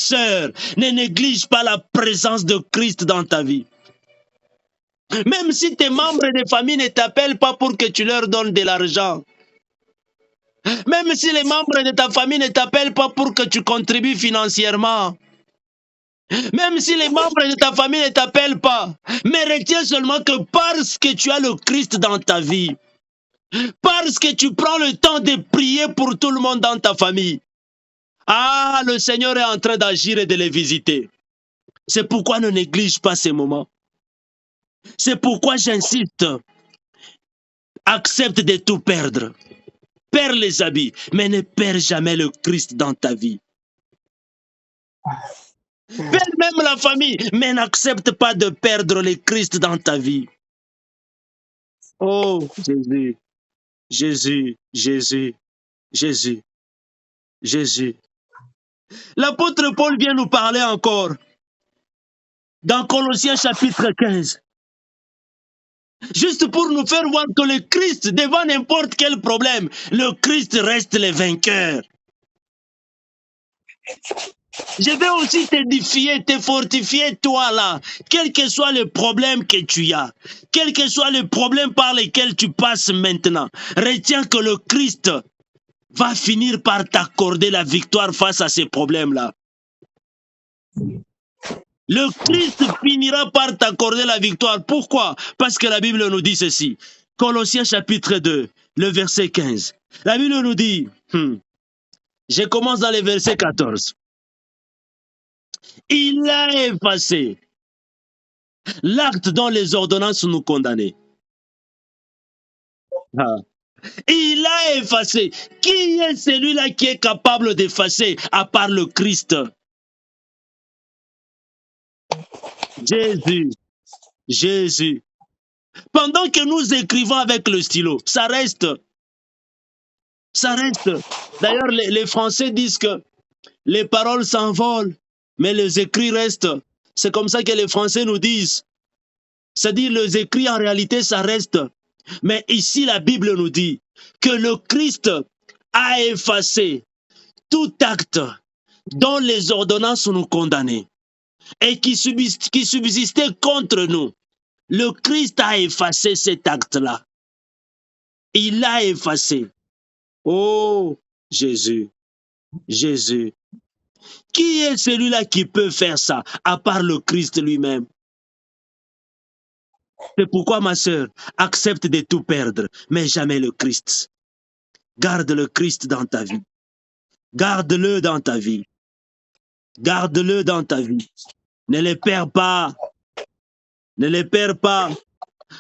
sœur, ne néglige pas la présence de Christ dans ta vie. Même si tes membres de famille ne t'appellent pas pour que tu leur donnes de l'argent, même si les membres de ta famille ne t'appellent pas pour que tu contribues financièrement, même si les membres de ta famille ne t'appellent pas, mais retiens seulement que parce que tu as le Christ dans ta vie, parce que tu prends le temps de prier pour tout le monde dans ta famille, ah, le Seigneur est en train d'agir et de les visiter. C'est pourquoi ne néglige pas ces moments. C'est pourquoi j'insiste. Accepte de tout perdre. Perds les habits, mais ne perds jamais le Christ dans ta vie. Perds même la famille, mais n'accepte pas de perdre le Christ dans ta vie. Oh, Jésus, Jésus, Jésus, Jésus, Jésus. L'apôtre Paul vient nous parler encore dans Colossiens chapitre 15. Juste pour nous faire voir que le Christ, devant n'importe quel problème, le Christ reste le vainqueur. Je vais aussi t'édifier, te fortifier, toi là, quel que soit le problème que tu as, quel que soit le problème par lequel tu passes maintenant, retiens que le Christ va finir par t'accorder la victoire face à ces problèmes-là. Le Christ finira par t'accorder la victoire. Pourquoi? Parce que la Bible nous dit ceci. Colossiens chapitre 2, le verset 15. La Bible nous dit, je commence dans le verset 14. Il a effacé l'acte dont les ordonnances nous condamnaient. Ah. Il a effacé. Qui est celui-là qui est capable d'effacer à part le Christ? Jésus. Jésus. Pendant que nous écrivons avec le stylo, ça reste. Ça reste. D'ailleurs, les Français disent que les paroles s'envolent, mais les écrits restent. C'est comme ça que les Français nous disent. C'est-à-dire, les écrits, en réalité, ça reste. Mais ici, la Bible nous dit que le Christ a effacé tout acte dont les ordonnances nous condamnaient et qui subsistait contre nous. Le Christ a effacé cet acte-là. Il l'a effacé. Oh, Jésus, Jésus. Qui est celui-là qui peut faire ça, à part le Christ lui-même? C'est pourquoi, ma sœur, accepte de tout perdre, mais jamais le Christ. Garde le Christ dans ta vie. Garde-le dans ta vie. Garde-le dans ta vie. Ne le perds pas. Ne le perds pas.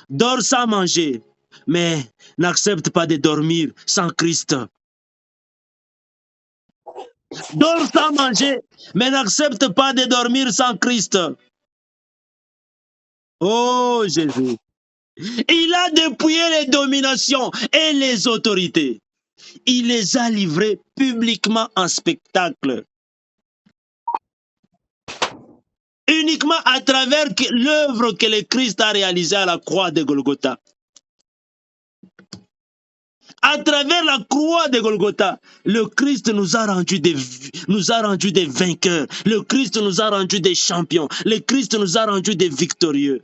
Dors sans manger, mais n'accepte pas de dormir sans Christ. Dors sans manger, mais n'accepte pas de dormir sans Christ. Oh Jésus. Il a dépouillé les dominations et les autorités. Il les a livrées publiquement en spectacle. Uniquement à travers l'œuvre que le Christ a réalisée à la croix de Golgotha. À travers la croix de Golgotha, le Christ nous a rendus des vainqueurs. Le Christ nous a rendus des champions. Le Christ nous a rendus des victorieux.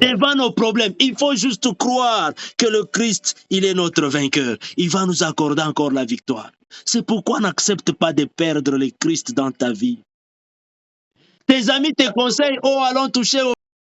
Devant nos problèmes, il faut juste croire que le Christ, il est notre vainqueur. Il va nous accorder encore la victoire. C'est pourquoi n'accepte pas de perdre le Christ dans ta vie. Tes amis te conseillent, oh, allons toucher au